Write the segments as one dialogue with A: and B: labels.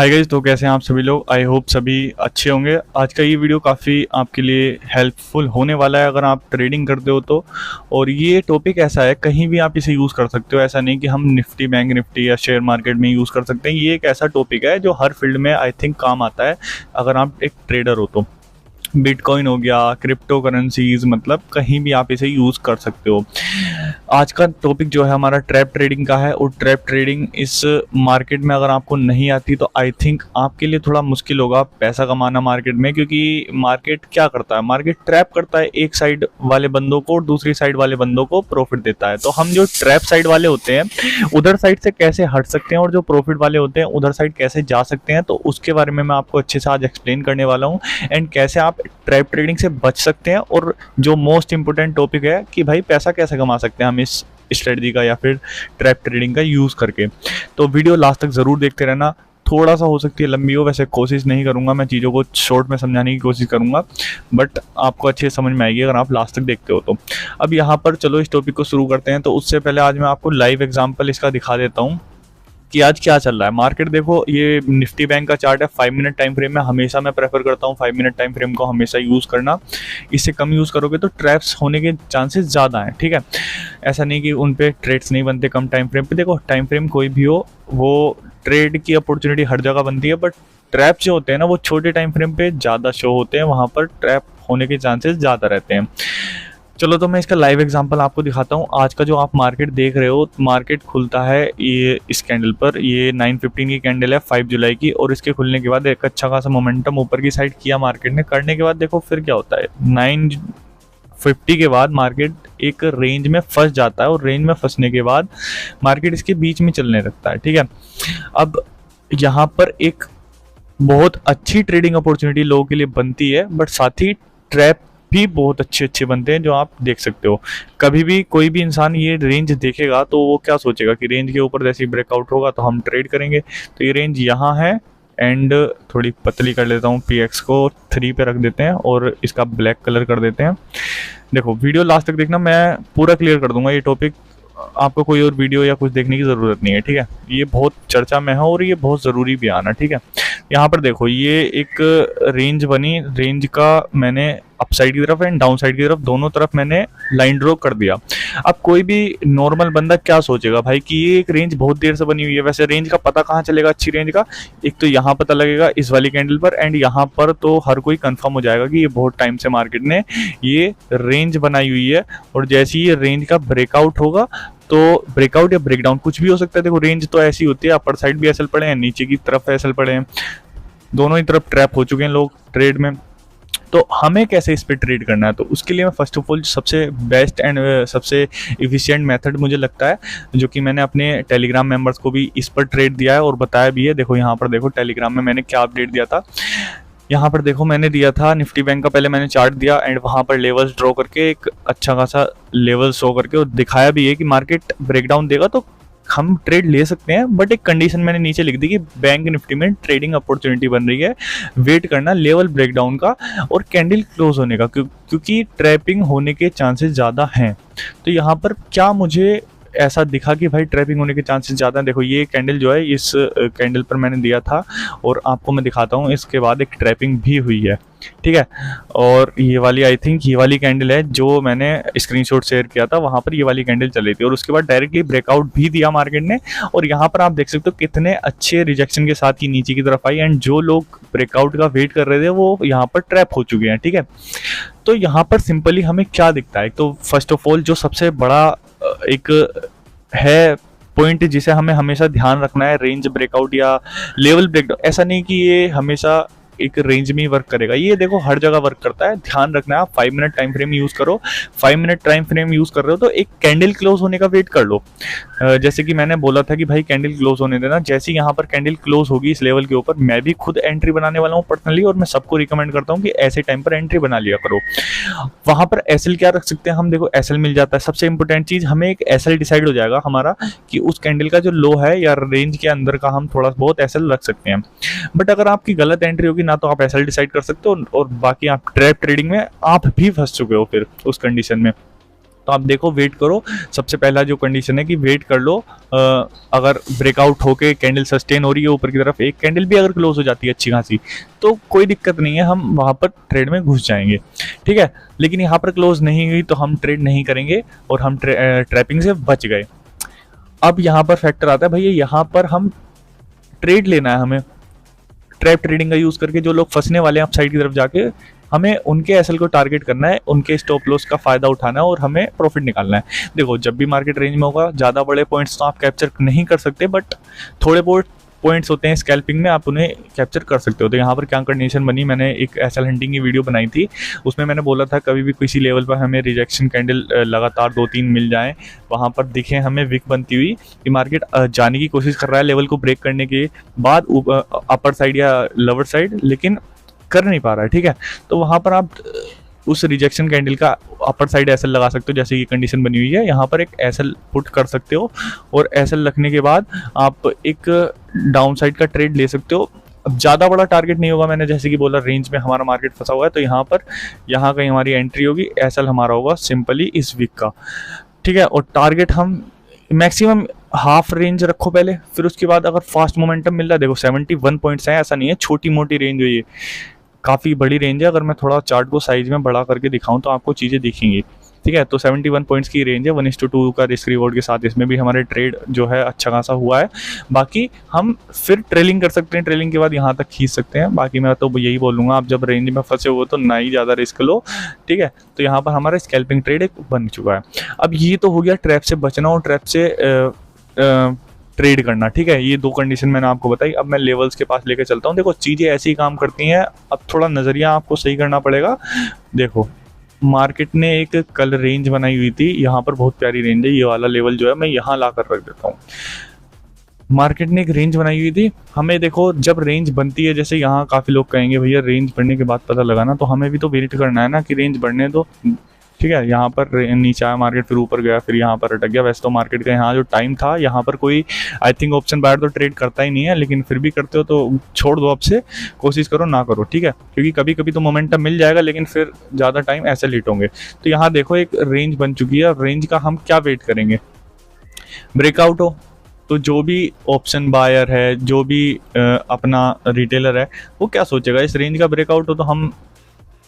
A: Hi guys, तो कैसे हैं आप सभी लोग। आई होप सभी अच्छे होंगे। आज का ये वीडियो काफ़ी आपके लिए हेल्पफुल होने वाला है अगर आप ट्रेडिंग करते हो तो। और ये टॉपिक ऐसा है, कहीं भी आप इसे यूज़ कर सकते हो। ऐसा नहीं कि हम निफ्टी, बैंक निफ्टी या शेयर मार्केट में यूज़ कर सकते हैं। ये एक ऐसा टॉपिक है जो हर फील्ड में आई थिंक काम आता है अगर आप एक ट्रेडर हो तो। बिटकॉइन हो गया, क्रिप्टो करेंसीज, मतलब कहीं भी आप इसे यूज़ कर सकते हो। आज का टॉपिक जो है हमारा ट्रैप ट्रेडिंग का है। और ट्रैप ट्रेडिंग इस मार्केट में अगर आपको नहीं आती तो आई थिंक आपके लिए थोड़ा मुश्किल होगा पैसा कमाना मार्केट में, क्योंकि मार्केट क्या करता है, मार्केट ट्रैप करता है। एक साइड वाले बंदों को और दूसरी साइड वाले बंदों को प्रॉफिट देता है। तो हम जो ट्रैप साइड वाले होते हैं उधर साइड से कैसे हट सकते हैं और जो प्रॉफिट वाले होते हैं उधर साइड कैसे जा सकते हैं, तो उसके बारे में मैं आपको अच्छे से आज एक्सप्लेन करने वाला हूँ। एंड कैसे आप ट्रैप ट्रेडिंग से बच सकते हैं, और जो मोस्ट इंपोर्टेंट टॉपिक है कि भाई पैसा कैसे कमा सकते हैं हम इस स्ट्रेटजी का या फिर ट्रैप ट्रेडिंग का यूज़ करके। तो वीडियो लास्ट तक ज़रूर देखते रहना। थोड़ा सा हो सकती है लंबी हो, वैसे कोशिश नहीं करूंगा, मैं चीज़ों को शॉर्ट में समझाने की कोशिश करूंगा, बट आपको अच्छे से समझ में आएगी अगर आप लास्ट तक देखते हो तो। अब यहाँ पर चलो इस टॉपिक को शुरू करते हैं। तो उससे पहले आज मैं आपको लाइव एग्जाम्पल इसका दिखा देता हूँ कि आज क्या चल रहा है मार्केट। देखो, ये निफ्टी बैंक का चार्ट है 5 मिनट टाइम फ्रेम में। हमेशा मैं प्रेफर करता हूँ 5 मिनट टाइम फ्रेम को हमेशा यूज़ करना। इससे कम यूज़ करोगे तो ट्रैप्स होने के चांसेस ज़्यादा हैं, ठीक है। ऐसा नहीं कि उन पे ट्रेड्स नहीं बनते कम टाइम फ्रेम पे। देखो, टाइम फ्रेम कोई भी हो, वो ट्रेड की अपॉर्चुनिटी हर जगह बनती है, बट ट्रैप जो होते हैं ना वो छोटे टाइम फ्रेम पे ज़्यादा शो होते हैं, वहाँ पर ट्रैप होने के चांसेस ज़्यादा रहते हैं। चलो, तो मैं इसका लाइव एग्जांपल आपको दिखाता हूँ। आज का जो आप मार्केट देख रहे हो, मार्केट खुलता है ये इस कैंडल पर। ये 9:15 की कैंडल है 5 जुलाई की, और इसके खुलने के बाद एक अच्छा खासा मोमेंटम ऊपर की साइड किया मार्केट ने। करने के बाद देखो फिर क्या होता है, 9:50 के बाद मार्केट एक रेंज में फंस जाता है, और रेंज में फंसने के बाद मार्केट इसके बीच में चलने लगता है, ठीक है। अब यहाँ पर एक बहुत अच्छी ट्रेडिंग अपॉर्चुनिटी लोगों के लिए बनती है, बट साथ ही ट्रैप भी बहुत अच्छे अच्छे बनते हैं जो आप देख सकते हो। कभी भी कोई भी इंसान ये रेंज देखेगा तो वो क्या सोचेगा कि रेंज के ऊपर जैसे ही ब्रेकआउट होगा तो हम ट्रेड करेंगे। तो ये रेंज यहाँ है, एंड थोड़ी पतली कर लेता हूँ, पीएक्स को 3 पे रख देते हैं और इसका ब्लैक कलर कर देते हैं। देखो, वीडियो लास्ट तक देखना, मैं पूरा क्लियर कर दूंगा ये टॉपिक। आपको कोई और वीडियो या कुछ देखने की ज़रूरत नहीं है, ठीक है। ये बहुत चर्चा में है और ये बहुत ज़रूरी भी आना, ठीक है। यहाँ पर देखो, ये एक रेंज बनी, रेंज का मैंने अप साइड की तरफ एंड डाउन साइड की तरफ दोनों तरफ मैंने लाइन ड्रॉ कर दिया। अब कोई भी नॉर्मल बंदा क्या सोचेगा भाई कि ये एक रेंज बहुत देर से बनी हुई है। वैसे रेंज का पता कहाँ चलेगा अच्छी रेंज का? एक तो यहाँ पता लगेगा इस वाली कैंडल पर, एंड यहाँ पर तो हर कोई कंफर्म हो जाएगा कि ये बहुत टाइम से मार्केट ने ये रेंज बनाई हुई है। और जैसे ही ये रेंज का ब्रेकआउट होगा, तो ब्रेकआउट या ब्रेकडाउन कुछ भी हो सकता है। देखो, रेंज तो ऐसी होती है, अपर साइड भी एसएल पड़े हैं, नीचे की तरफ एसएल पड़े हैं, दोनों ही तरफ ट्रैप हो चुके हैं लोग ट्रेड में। तो हमें कैसे इस पे ट्रेड करना है, तो उसके लिए मैं फर्स्ट ऑफ ऑल सबसे बेस्ट एंड सबसे इफिशिएंट मेथड मुझे लगता है, जो कि मैंने अपने टेलीग्राम मेंबर्स को भी इस पर ट्रेड दिया है और बताया भी है। देखो यहाँ पर देखो टेलीग्राम में मैंने क्या अपडेट दिया था। यहाँ पर देखो, मैंने दिया था निफ्टी बैंक का, पहले मैंने चार्ट दिया एंड वहाँ पर लेवल्स ड्रॉ करके एक अच्छा खासा लेवल शो करके, और दिखाया भी है कि मार्केट ब्रेकडाउन देगा तो हम ट्रेड ले सकते हैं, बट एक कंडीशन मैंने नीचे लिख दी कि बैंक निफ्टी में ट्रेडिंग अपॉर्चुनिटी बन रही है, वेट करना लेवल ब्रेकडाउन का और कैंडल क्लोज होने का, क्योंकि ट्रैपिंग होने के चांसेस ज़्यादा हैं। तो यहाँ पर क्या मुझे ऐसा दिखा कि भाई ट्रैपिंग होने के चांसेस ज़्यादा हैं। देखो, ये कैंडल जो है, इस कैंडल पर मैंने दिया था और आपको मैं दिखाता हूँ, इसके बाद एक ट्रैपिंग भी हुई है, ठीक है। और ये वाली आई थिंक ये वाली कैंडल है जो मैंने स्क्रीनशॉट शेयर किया था, वहाँ पर ये वाली कैंडल चल रही थी और उसके बाद डायरेक्टली ब्रेकआउट भी दिया मार्केट ने। और यहाँ पर आप देख सकते हो कितने अच्छे रिजेक्शन के साथ ये नीचे की तरफ आई, एंड जो लोग ब्रेकआउट का वेट कर रहे थे वो यहाँ पर ट्रैप हो चुके हैं, ठीक है। तो यहाँ पर सिंपली हमें क्या दिखता है, तो फर्स्ट ऑफ ऑल जो सबसे बड़ा एक है पॉइंट जिसे हमें हमेशा ध्यान रखना है, रेंज ब्रेकआउट या लेवल ब्रेकडाउन। ऐसा नहीं कि ये हमेशा एक रेंज में ही वर्क करेगा, ये देखो हर जगह वर्क करता है। ध्यान रखना है, आप 5 मिनट टाइम फ्रेम यूज करो। 5 मिनट टाइम फ्रेम यूज कर रहे हो तो एक कैंडल क्लोज होने का वेट कर लो। जैसे कि मैंने बोला था कि भाई कैंडल क्लोज होने देना, जैसे यहाँ पर कैंडल क्लोज होगी इस लेवल के ऊपर, मैं भी खुद एंट्री बनाने वाला हूँ पर्सनली, और मैं सबको रिकमेंड करता हूँ कि ऐसे टाइम पर एंट्री बना लिया करो। वहां पर एसएल क्या रख सकते हैं हम, देखो एसएल मिल जाता है। सबसे इंपॉर्टेंट चीज, हमें एक एसएल डिसाइड हो जाएगा हमारा कि उस कैंडल का जो लो है या रेंज के अंदर का हम थोड़ा बहुत एसएल रख सकते हैं। बट अगर आपकी गलत एंट्री होगी ना, तो आप एसएल डिसाइड कर सकते हो और बाकी आप ट्रैप ट्रेडिंग में आप भी फंस चुके हो फिर उस कंडीशन में। तो आप देखो, वेट करो। सबसे पहला जो कंडीशन है कि वेट कर लो। अगर ब्रेकआउट होके कैंडल सस्टेन हो रही है ऊपर की तरफ, एक कैंडल भी अगर क्लोज हो जाती है अच्छी खासी, तो कोई दिक्कत नहीं है, हम वहाँ पर ट्रेड में घुस जाएंगे, ठीक है। लेकिन यहाँ पर क्लोज नहीं हुई तो हम ट्रेड नहीं करेंगे और हम ट्रैपिंग से बच गए। अब यहाँ पर फैक्टर आता है भैया, यहाँ पर हम ट्रेड लेना है, हमें ट्रैप ट्रेडिंग का यूज़ करके जो लोग फंसने वाले हैं अपसाइड की तरफ जाके, हमें उनके एसएल को टारगेट करना है, उनके स्टॉप लॉस का फायदा उठाना है और हमें प्रॉफिट निकालना है। देखो, जब भी मार्केट रेंज में होगा, ज़्यादा बड़े पॉइंट्स तो आप कैप्चर नहीं कर सकते, बट थोड़े बहुत पॉइंट्स होते हैं स्कैल्पिंग में, आप उन्हें कैप्चर कर सकते हो। तो यहाँ पर क्या कंडीशन बनी, मैंने एक एसएल हंटिंग की वीडियो बनाई थी, उसमें मैंने बोला था कभी भी किसी लेवल पर हमें रिजेक्शन कैंडल लगातार 2-3 मिल जाएं, वहाँ पर दिखे हमें विक बनती हुई कि मार्केट जाने की कोशिश कर रहा है लेवल को ब्रेक करने के बाद अपर साइड या लोअर साइड, लेकिन कर नहीं पा रहा है, ठीक है। तो वहाँ पर आप उस रिजेक्शन कैंडल का अपर साइड एसएल लगा सकते हो, जैसे ये कंडीशन बनी हुई है, यहाँ पर एक एसएल पुट कर सकते हो और एसएल रखने के बाद आप एक डाउन साइड का ट्रेड ले सकते हो। अब ज़्यादा बड़ा टारगेट नहीं होगा, मैंने जैसे कि बोला रेंज में हमारा मार्केट फंसा हुआ है, तो यहाँ कहीं हमारी एंट्री होगी, एसएल हमारा होगा सिंपली इस वीक का, ठीक है। और टारगेट हम मैक्सिमम हाफ रेंज रखो पहले, फिर उसके बाद अगर फास्ट मोमेंटम मिल रहा है, देखो 71 पॉइंट्स हैं, ऐसा नहीं है छोटी मोटी रेंज हुई है, काफ़ी बड़ी रेंज है। अगर मैं थोड़ा चार्ट को साइज में बड़ा करके दिखाऊं तो आपको चीज़ें दिखेंगी, ठीक है। तो 71 पॉइंट्स की रेंज है, 1:2 का रिस्क रिवॉर्ड के साथ इसमें भी हमारे ट्रेड जो है अच्छा खासा हुआ है। बाकी हम फिर ट्रेलिंग कर सकते हैं, ट्रेलिंग के बाद यहाँ तक खींच सकते हैं। बाकी मैं तो यही बोलूँगा, आप जब रेंज में फंसे हो तो ना ही ज़्यादा रिस्क लो, ठीक है। तो यहाँ पर हमारा स्कैल्पिंग ट्रेड एक बन चुका है। अब ये तो हो गया ट्रैप से बचना और ट्रैप से ट्रेड करना, ठीक है। ये 2 कंडीशन मैंने आपको बताई। अब मैं लेवल्स के पास लेके चलता हूँ। देखो, चीज़ें ऐसी ही काम करती हैं, अब थोड़ा नज़रिया आपको सही करना पड़ेगा। देखो, मार्केट ने एक कल रेंज बनाई हुई थी, यहाँ पर बहुत प्यारी रेंज है, ये वाला लेवल जो है मैं यहाँ ला कर रख देता हूँ। मार्केट ने एक रेंज बनाई हुई थी, हमें देखो जब रेंज बनती है, जैसे यहाँ काफ़ी लोग कहेंगे भैया रेंज बढ़ने के बाद पता लगाना, तो हमें भी तो वेट करना है ना कि रेंज बढ़ने दो, ठीक है। यहाँ पर नीचे आया मार्केट, फिर ऊपर गया, फिर यहाँ पर अटक गया। वैसे तो मार्केट का यहाँ जो टाइम था, यहाँ पर कोई आई थिंक ऑप्शन बायर तो ट्रेड करता ही नहीं है, लेकिन फिर भी करते हो तो छोड़ दो, आपसे कोशिश करो ना करो, ठीक है। क्योंकि कभी कभी तो मोमेंटम मिल जाएगा, लेकिन फिर ज़्यादा टाइम ऐसे लेट होंगे। तो यहाँ देखो एक रेंज बन चुकी है, रेंज का हम क्या वेट करेंगे, ब्रेकआउट हो तो जो भी ऑप्शन बायर है, जो भी अपना रिटेलर है, वो क्या सोचेगा, इस रेंज का ब्रेकआउट हो तो हम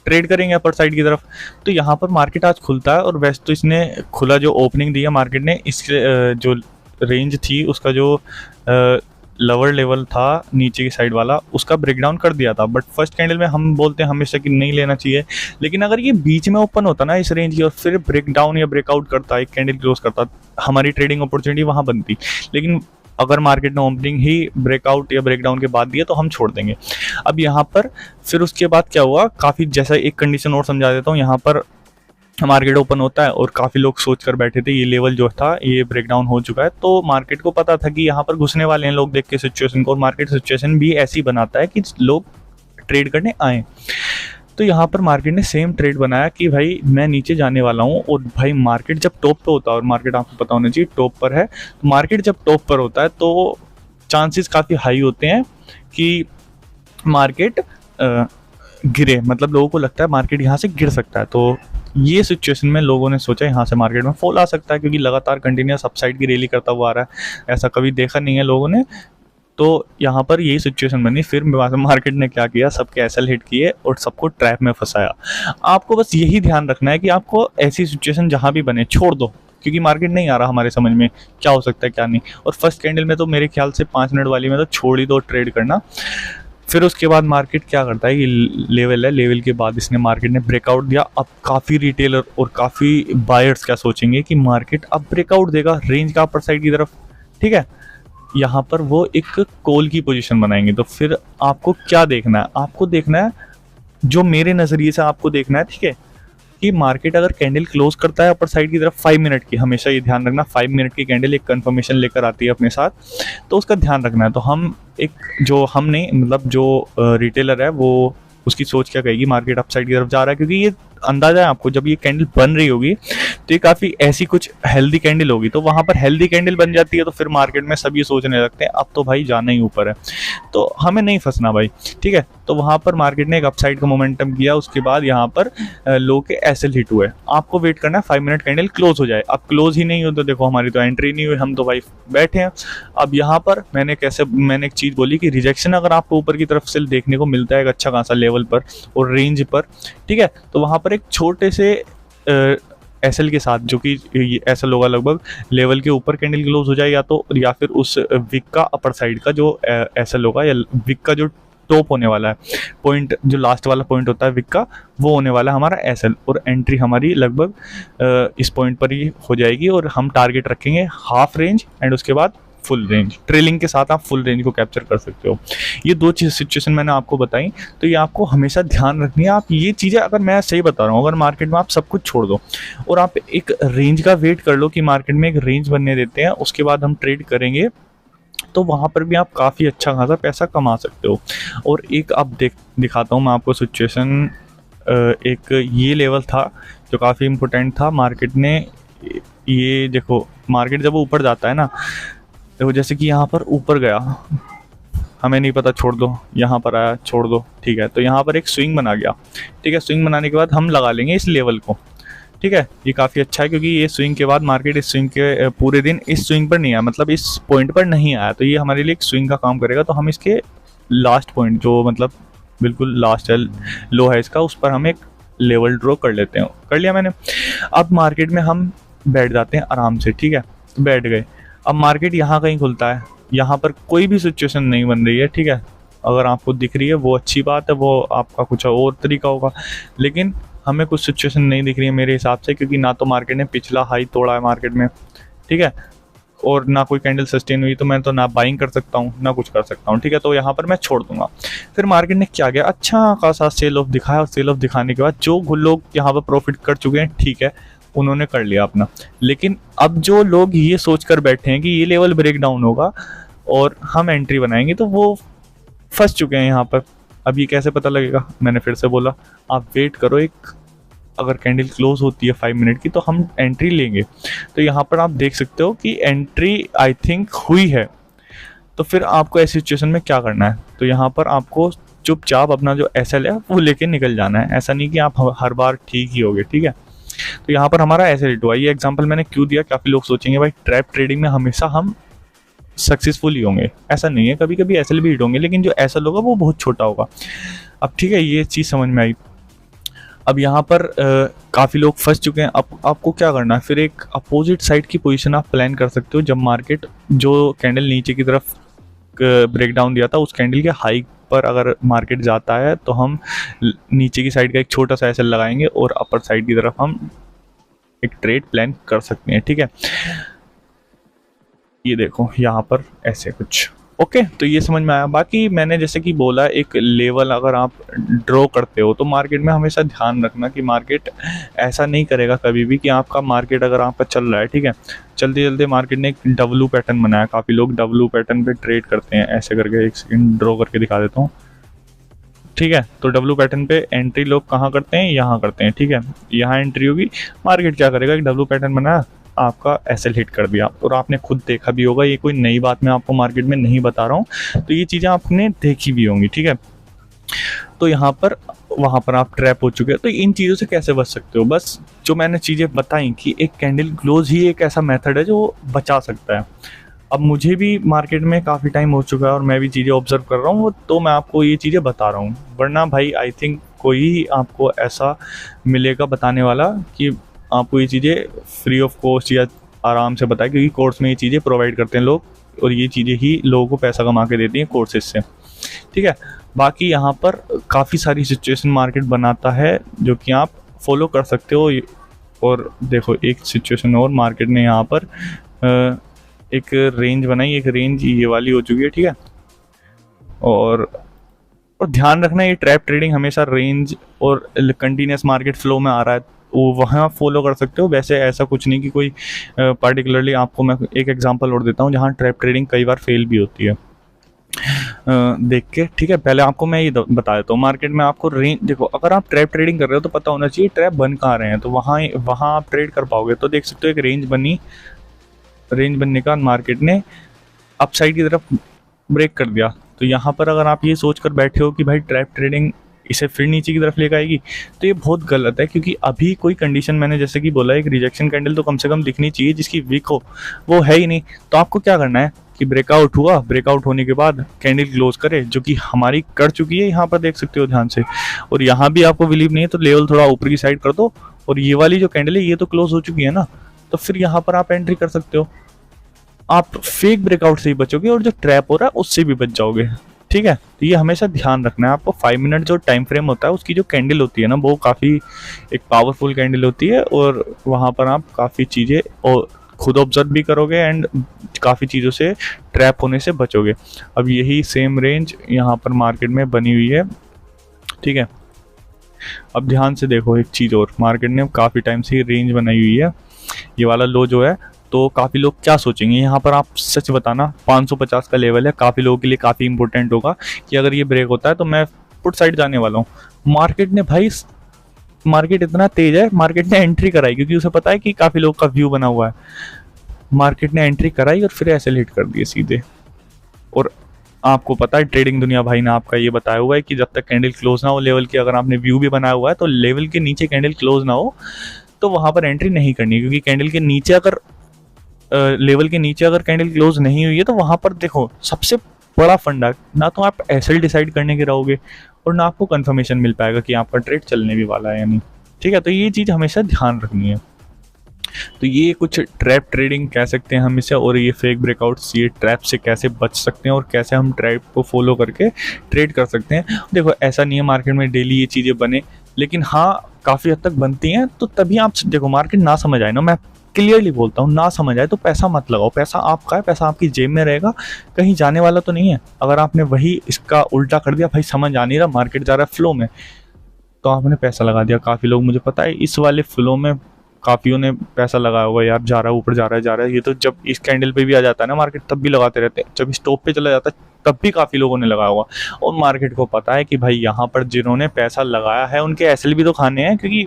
A: ट्रेड करेंगे अपर साइड की तरफ। तो यहाँ पर मार्केट आज खुलता है, और वैसे तो इसने खुला जो ओपनिंग दी है मार्केट ने, इसके जो रेंज थी उसका जो लोअर लेवल था नीचे की साइड वाला, उसका ब्रेकडाउन कर दिया था। बट फर्स्ट कैंडल में हम बोलते हैं हमेशा कि नहीं लेना चाहिए, लेकिन अगर ये बीच में ओपन होता ना इस रेंज की और फिर ब्रेकडाउन या ब्रेकआउट करता, एक कैंडल क्लोज करता, हमारी ट्रेडिंग अपॉर्चुनिटी वहाँ बनती। लेकिन अगर मार्केट ने ओपनिंग ही ब्रेकआउट या ब्रेकडाउन के बाद दिया तो हम छोड़ देंगे। अब यहाँ पर फिर उसके बाद क्या हुआ, काफ़ी, जैसा एक कंडीशन और समझा देता हूँ। यहाँ पर मार्केट ओपन होता है और काफ़ी लोग सोच कर बैठे थे ये लेवल जो था ये ब्रेकडाउन हो चुका है, तो मार्केट को पता था कि यहाँ पर घुसने वाले हैं लोग, देख के सिचुएशन को, और मार्केट सिचुएशन भी ऐसी बनाता है कि लोग ट्रेड करने आए। तो यहाँ पर मार्केट ने सेम ट्रेड बनाया कि भाई मैं नीचे जाने वाला हूँ, और भाई मार्केट जब टॉप पे होता है, और मार्केट आपको पता होना चाहिए टॉप पर है, तो मार्केट जब टॉप पर होता है तो चांसेस काफ़ी हाई होते हैं कि मार्केट गिरे, मतलब लोगों को लगता है मार्केट यहाँ से गिर सकता है। तो ये सिचुएशन में लोगों ने सोचा यहाँ से मार्केट में फॉल आ सकता है, क्योंकि लगातार कंटिन्यूस अपसाइड की रैली करता हुआ आ रहा है, ऐसा कभी देखा नहीं है लोगों ने। तो यहाँ पर यही सिचुएशन बनी। फिर मार्केट ने क्या किया, सबके एसएल हिट किए और सबको ट्रैप में फंसाया। आपको बस यही ध्यान रखना है कि आपको ऐसी सिचुएशन जहाँ भी बने छोड़ दो, क्योंकि मार्केट नहीं आ रहा हमारे समझ में क्या हो सकता है क्या नहीं। और फर्स्ट कैंडल में तो मेरे ख्याल से 5 मिनट वाली में तो छोड़ ही दो ट्रेड करना। फिर उसके बाद मार्केट क्या करता है, ये लेवल है, लेवल के बाद इसने मार्केट ने ब्रेकआउट दिया। अब काफ़ी रिटेलर और काफ़ी बायर्स क्या सोचेंगे कि मार्केट अब ब्रेकआउट देगा रेंज का अपर साइड की तरफ, ठीक है। यहाँ पर वो एक कॉल की पोजीशन बनाएंगे। तो फिर आपको क्या देखना है, आपको देखना है जो मेरे नज़रिए से आपको देखना है, ठीक है, कि मार्केट अगर कैंडल क्लोज करता है अपर साइड की तरफ 5 मिनट की, हमेशा ये ध्यान रखना 5 मिनट की कैंडल एक कंफर्मेशन लेकर आती है अपने साथ, तो उसका ध्यान रखना है। तो हम एक जो हम नहीं मतलब जो रिटेलर है वो उसकी सोच क्या कहेगी, मार्केट अप साइड की तरफ जा रहा है, क्योंकि ये अंदाजा है आपको, जब ये कैंडल बन रही होगी तो ये काफ़ी ऐसी कुछ हेल्दी कैंडल होगी, तो वहाँ पर हेल्दी कैंडल बन जाती है, तो फिर मार्केट में सब ये सोचने लगते हैं अब तो भाई जाना ही ऊपर है, तो हमें नहीं फंसना भाई, ठीक है। तो वहाँ पर मार्केट ने एक अपसाइड का मोमेंटम किया, उसके बाद यहाँ पर लो के एसएल हिट हुए। आपको वेट करना है 5 मिनट कैंडल क्लोज हो जाए। अब क्लोज ही नहीं हो तो देखो हमारी तो एंट्री नहीं हुई, हम तो भाई बैठे हैं। अब यहाँ पर मैंने एक चीज़ बोली कि रिजेक्शन अगर आपको ऊपर की तरफ से देखने को मिलता है एक अच्छा खासा लेवल पर और रेंज पर, ठीक है, तो वहाँ पर एक छोटे से एसएल के साथ, जो कि एसएल होगा लगभग लेवल के ऊपर कैंडल क्लोज हो जाए, या फिर उस विक का अपर साइड का जो एसएल होगा, या विक का जो टॉप होने वाला है पॉइंट, जो लास्ट वाला पॉइंट होता है विक का, वो होने वाला है हमारा एसएल, और एंट्री हमारी लगभग इस पॉइंट पर ही हो जाएगी, और हम टारगेट रखेंगे हाफ रेंज एंड उसके बाद फुल रेंज। ट्रेलिंग के साथ आप फुल रेंज को कैप्चर कर सकते हो। ये दो चीज़ सिचुएशन मैंने आपको बताई, तो ये आपको हमेशा ध्यान रखनी है। आप ये चीज़ें, अगर मैं सही बता रहा हूँ, अगर मार्केट में आप सब कुछ छोड़ दो और आप एक रेंज का वेट कर लो कि मार्केट में एक रेंज बनने देते हैं, उसके बाद हम ट्रेड करेंगे, तो वहाँ पर भी आप काफ़ी अच्छा खासा पैसा कमा सकते हो। और एक अब दिखाता हूँ मैं आपको सिचुएशन। एक ये लेवल था जो काफ़ी इम्पोर्टेंट था। मार्केट ने ये देखो, मार्केट जब ऊपर जाता है ना, देखो जैसे कि यहाँ पर ऊपर गया, हमें नहीं पता, छोड़ दो, यहाँ पर आया, छोड़ दो, ठीक है, तो यहाँ पर एक स्विंग बना गया, ठीक है। स्विंग बनाने के बाद हम लगा लेंगे इस लेवल को, ठीक है। ये काफ़ी अच्छा है क्योंकि ये स्विंग के बाद मार्केट इस स्विंग के पूरे दिन इस स्विंग पर नहीं आया, मतलब इस पॉइंट पर नहीं आया, तो ये हमारे लिए एक स्विंग का काम करेगा। तो हम इसके लास्ट पॉइंट, जो मतलब बिल्कुल लास्ट है, लो है इसका, उस पर हम एक लेवल ड्रॉ कर लेते हैं। कर लिया मैंने। अब मार्केट में हम बैठ जाते हैं आराम से, ठीक है, बैठ गए। अब मार्केट यहाँ कहीं खुलता है, यहाँ पर कोई भी सिचुएशन नहीं बन रही है, ठीक है। अगर आपको दिख रही है वो अच्छी बात है, वो आपका कुछ और तरीका होगा, लेकिन हमें कुछ सिचुएशन नहीं दिख रही है मेरे हिसाब से, क्योंकि ना तो मार्केट ने पिछला हाई तोड़ा है मार्केट में, ठीक है, और ना कोई कैंडल सस्टेन हुई, तो मैं तो ना बाइंग कर सकता हूँ ना कुछ कर सकता हूँ, ठीक है। तो यहाँ पर मैं छोड़ दूंगा। फिर मार्केट ने क्या किया, अच्छा खासा सेल ऑफ दिखाया, और सेल ऑफ दिखाने के बाद जो लोग यहाँ पर प्रॉफिट कर चुके हैं, ठीक है, उन्होंने कर लिया अपना। लेकिन अब जो लोग ये सोच कर बैठे हैं कि ये लेवल ब्रेक डाउन होगा और हम एंट्री बनाएंगे, तो वो फंस चुके हैं यहाँ पर। अब ये कैसे पता लगेगा, मैंने फिर से बोला आप वेट करो, एक अगर कैंडल क्लोज होती है 5 मिनट की तो हम एंट्री लेंगे। तो यहाँ पर आप देख सकते हो कि एंट्री आई थिंक हुई है। तो फिर आपको ऐसी सिचुएशन में क्या करना है, तो यहाँ पर आपको चुपचाप अपना जो एसएल है वो लेके निकल जाना है। ऐसा नहीं कि आप हर बार ठीक ही होगे, ठीक है। तो यहाँ पर हमारा एसएल हिट हुआ। ये एग्जांपल मैंने क्यों दिया, काफ़ी लोग सोचेंगे भाई ट्रैप ट्रेडिंग में हमेशा हम सक्सेसफुल ही होंगे, ऐसा नहीं है, कभी कभी एसएल भी हिट होंगे, लेकिन जो एसएल होगा वो बहुत छोटा होगा। अब ठीक है, ये चीज़ समझ में आई। अब यहाँ पर काफ़ी लोग फंस चुके हैं। अब आपको क्या करना है, फिर एक अपोजिट साइड की पोजीशन आप प्लान कर सकते हो। जब मार्केट जो कैंडल नीचे की तरफ ब्रेक डाउन दिया था, उस कैंडल के हाई पर अगर मार्केट जाता है तो हम नीचे की साइड का एक छोटा सा एसएल लगाएंगे और अपर साइड की तरफ हम एक ट्रेड प्लान कर सकते हैं, ठीक है। ये देखो यहाँ पर ऐसे कुछ, ओके, तो ये समझ में आया। बाकी मैंने जैसे कि बोला, एक लेवल अगर आप ड्रॉ करते हो तो मार्केट में हमेशा ध्यान रखना कि मार्केट ऐसा नहीं करेगा कभी भी कि आपका मार्केट अगर आपका चल रहा है, ठीक है, चलते चलते मार्केट ने एक डब्लू पैटर्न बनाया। काफ़ी लोग डब्लू पैटर्न पे ट्रेड करते हैं, ऐसे करके एक सेकंड ड्रॉ करके दिखा देता हूँ, ठीक है। तो डब्लू पैटर्न पे एंट्री लोग कहाँ करते हैं, यहाँ करते हैं, ठीक है, यहाँ एंट्री होगी। मार्केट क्या करेगा, एक डब्लू पैटर्न बनाया, आपका एसएल हिट कर दिया, और आपने खुद देखा भी होगा। ये कोई नई बात मैं आपको मार्केट में नहीं बता रहा हूँ, तो ये चीज़ें आपने देखी भी होंगी, ठीक है। तो यहाँ पर वहाँ पर आप ट्रैप हो चुके हैं। तो इन चीज़ों से कैसे बच सकते हो, बस जो मैंने चीज़ें बताई कि एक कैंडल क्लोज ही एक ऐसा मेथड है जो बचा सकता है। अब मुझे भी मार्केट में काफ़ी टाइम हो चुका है और मैं भी चीज़ें ऑब्जर्व कर रहा हूँ, तो मैं आपको ये चीज़ें बता रहा हूँ। वरना भाई आई थिंक कोई आपको ऐसा मिलेगा बताने वाला कि आपको ये चीज़ें फ्री ऑफ कॉस्ट या आराम से बताए, क्योंकि कोर्स में ये चीज़ें प्रोवाइड करते हैं लोग, और ये चीज़ें ही लोगों को पैसा कमा के देती हैं कोर्सेज से, ठीक है। बाकी यहाँ पर काफ़ी सारी सिचुएशन मार्केट बनाता है जो कि आप फॉलो कर सकते हो। और देखो एक सिचुएशन और, मार्केट ने यहाँ पर एक रेंज बनाई, एक रेंज ये वाली हो चुकी है, ठीक है। और ध्यान रखना, ये ट्रैप ट्रेडिंग हमेशा रेंज और कंटिन्यूस मार्केट फ्लो में आ रहा है, वो वहाँ फॉलो कर सकते हो। वैसे ऐसा कुछ नहीं कि कोई पर्टिकुलरली, आपको मैं एक एग्जांपल और देता हूँ जहाँ ट्रैप ट्रेडिंग कई बार फेल भी होती है। देख के, ठीक है। पहले आपको मैं ये बता देता हूँ, मार्केट में आपको रेंज देखो, अगर आप ट्रैप ट्रेडिंग कर रहे हो तो पता होना चाहिए ट्रैप बन कहाँ रहे हैं, तो वहाँ वहाँ आप ट्रेड कर पाओगे। तो देख सकते हो एक रेंज बनी, रेंज बनने का मार्केट ने अपसाइड की तरफ ब्रेक कर दिया। तो यहाँ पर अगर आप ये सोच कर बैठे हो कि भाई ट्रैप ट्रेडिंग इसे फिर नीचे की तरफ लेकर आएगी, तो ये बहुत गलत है, क्योंकि अभी कोई कंडीशन, मैंने जैसे कि बोला, एक रिजेक्शन कैंडल तो कम से कम दिखनी चाहिए जिसकी वीक हो, वो है ही नहीं। तो आपको क्या करना है कि ब्रेकआउट हुआ, ब्रेकआउट होने के बाद कैंडल क्लोज करे, जो कि हमारी कर चुकी है, यहाँ पर देख सकते हो ध्यान से। और यहाँ भी आपको बिलीव नहीं है तो लेवल थोड़ा ऊपर की साइड कर दो, और ये वाली जो कैंडल है ये तो क्लोज हो चुकी है ना, तो फिर यहाँ पर आप एंट्री कर सकते हो। आप फेक ब्रेकआउट से ही बचोगे और जो ट्रैप हो रहा है उससे भी बच जाओगे, ठीक है। तो ये हमेशा ध्यान रखना है आपको। 5 मिनट जो टाइम फ्रेम होता है उसकी जो कैंडल होती है ना, वो काफ़ी एक पावरफुल कैंडल होती है, और वहाँ पर आप काफ़ी चीज़ें और खुद ऑब्जर्व भी करोगे एंड काफ़ी चीज़ों से ट्रैप होने से बचोगे। अब यही सेम रेंज यहाँ पर मार्केट में बनी हुई है, ठीक है। अब ध्यान से देखो एक चीज़ और, मार्केट ने काफ़ी टाइम से रेंज बनाई हुई है, ये वाला लो जो है, तो काफ़ी लोग क्या सोचेंगे यहाँ पर, आप सच बताना 550 का लेवल है, काफ़ी लोगों के लिए काफ़ी इंपॉर्टेंट होगा कि अगर ये ब्रेक होता है तो मैं पुट साइड जाने वाला हूँ। मार्केट ने भाई, मार्केट इतना तेज है, मार्केट ने एंट्री कराई क्योंकि उसे पता है कि काफ़ी लोग का व्यू बना हुआ है, मार्केट ने एंट्री कराई और फिर ऐसे हिट कर दिए सीधे। और आपको पता है ट्रेडिंग दुनिया भाई ने आपका ये बताया हुआ है कि जब तक कैंडल क्लोज ना हो लेवल की, अगर आपने व्यू भी बनाया हुआ है तो लेवल के नीचे कैंडल क्लोज ना हो तो वहाँ पर एंट्री नहीं करनी, क्योंकि कैंडल के नीचे अगर लेवल के नीचे अगर कैंडल क्लोज नहीं हुई है तो वहाँ पर देखो सबसे बड़ा फंडा, ना तो आप एसएल डिसाइड करने के रहोगे और ना आपको कंफर्मेशन मिल पाएगा कि आपका ट्रेड चलने भी वाला है या नहीं, ठीक है। तो ये चीज़ हमेशा ध्यान रखनी है। तो ये कुछ ट्रैप ट्रेडिंग कह सकते हैं हम इसे, और ये फेक ब्रेकआउट्स, ये ट्रैप से कैसे बच सकते हैं और कैसे हम ट्रैप को फॉलो करके ट्रेड कर सकते हैं। देखो ऐसा नहीं है मार्केट में डेली ये चीज़ें बने, लेकिन हाँ काफ़ी हद तक बनती हैं। तो तभी आप देखो, मार्केट ना समझ आए ना, मैं क्लियरली बोलता हूँ, ना समझ आए तो पैसा मत लगाओ। पैसा आपका है, पैसा आपकी जेब में रहेगा, कहीं जाने वाला तो नहीं है। अगर आपने वही इसका उल्टा कर दिया, भाई समझ आ नहीं रहा, मार्केट जा रहा है फ्लो में, तो आपने पैसा लगा दिया। काफ़ी लोग, मुझे पता है इस वाले फ्लो में काफ़ियों ने पैसा लगाया होगा, यार जा रहा है ऊपर, जा रहा है, जा रहा है। ये तो जब इस कैंडल पे भी आ जाता है ना मार्केट, तब भी लगाते रहते हैं, जब इस टॉप पे चला जाता है तब भी काफ़ी लोगों ने लगाया होगा। और मार्केट को पता है कि भाई यहाँ पर जिन्होंने पैसा लगाया है उनके एसएल भी तो खाने हैं, क्योंकि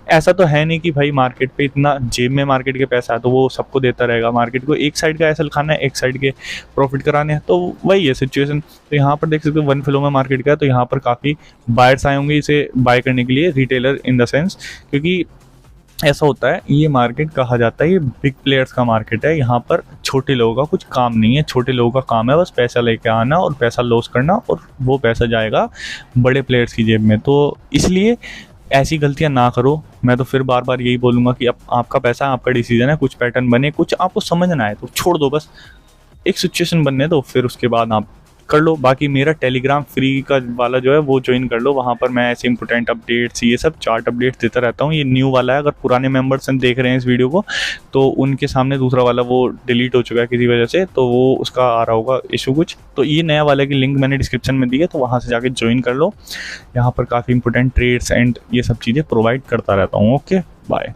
A: ऐसा तो है नहीं कि भाई मार्केट पे इतना जेब में मार्केट के पैसा है तो वो सबको देता रहेगा। मार्केट को एक साइड का एसएल खाना है, एक साइड के प्रॉफिट कराने हैं, तो वही है सिचुएशन। तो यहाँ पर देख सकते हो वन फ्लो में मार्केट का है, तो यहाँ पर काफ़ी बायर्स आए होंगे इसे बाय करने के लिए, रिटेलर इन द सेंस, क्योंकि ऐसा होता है, ये मार्केट कहा जाता है ये बिग प्लेयर्स का मार्केट है। यहाँ पर छोटे लोगों का कुछ काम नहीं है, छोटे लोगों का काम है बस पैसा लेके आना और पैसा लॉस करना, और वो पैसा जाएगा बड़े प्लेयर्स की जेब में। तो इसलिए ऐसी गलतियां ना करो। मैं तो फिर बार बार यही बोलूँगा कि अब आपका पैसा, आपका डिसीजन है, कुछ पैटर्न बने, कुछ आपको समझना है तो छोड़ दो, बस एक सिचुएशन बनने दो, फिर उसके बाद आप कर लो। बाकी मेरा टेलीग्राम फ्री का वाला जो है वो ज्वाइन कर लो, वहाँ पर मैं ऐसे इंपॉर्टेंट अपडेट्स, ये सब चार्ट अपडेट्स देता रहता हूँ। ये न्यू वाला है, अगर पुराने मेंबर्स देख रहे हैं इस वीडियो को तो उनके सामने दूसरा वाला वो डिलीट हो चुका है किसी वजह से, तो वो उसका आ रहा होगा इशू कुछ। तो ये नया वाले की लिंक मैंने डिस्क्रिप्शन में दी है, तो वहाँ से जाके ज्वाइन कर लो। यहाँ पर काफ़ी इंपॉर्टेंट ट्रेड्स एंड ये सब चीज़ें प्रोवाइड करता रहता हूँ। Okay, bye.